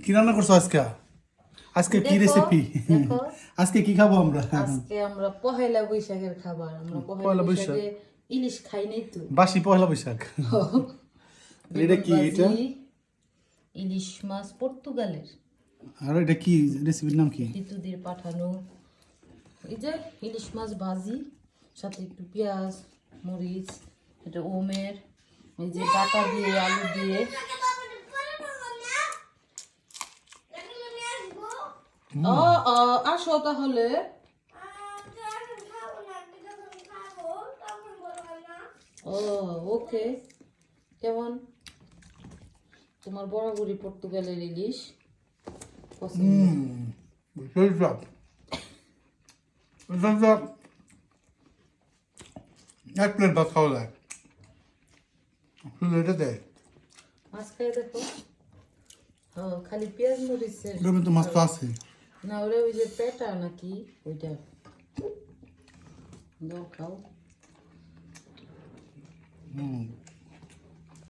কি রান্না করছো আজকে? আজকে কি দেখো, রেসিপি? দেখো। আজকে কি খাবো আমরা? আজকে আমরা পহেলা বৈশাখের খাবার আমরা পহেলা পহেলা বৈশাখ? বৈশাখে ইলিশ খাই নাই তো বাসি পয়লা বৈশাখ। এটা বেগুন কি এটা? ভাজি, ইলিশ মাছ পর্তুগালের আর এটা কি রেসিপির নাম কি? ঋতুদের পাঠানো। এই যে ইলিশ মাছ ভাজি, সাথে একটু পেঁয়াজ মরিচ, এটা ওমের, এই যে ডাটা দিয়ে আলু দিয়ে। ও ও, আসো তাহলে। ও ওকে, কেমন তোমার বরাবরই পর্তুগালের ইলিশ পছন্দ? এক প্লেট ভাত খাওয়া যায় শুধু এটা দেয়। মাছ খাই দেখো। ও খালি পেঁয়াজ মরিচের। এরকম তো মাছ তো আছে। না ওরা ওই যে পেটা নাকি ওইটা দাও খাও।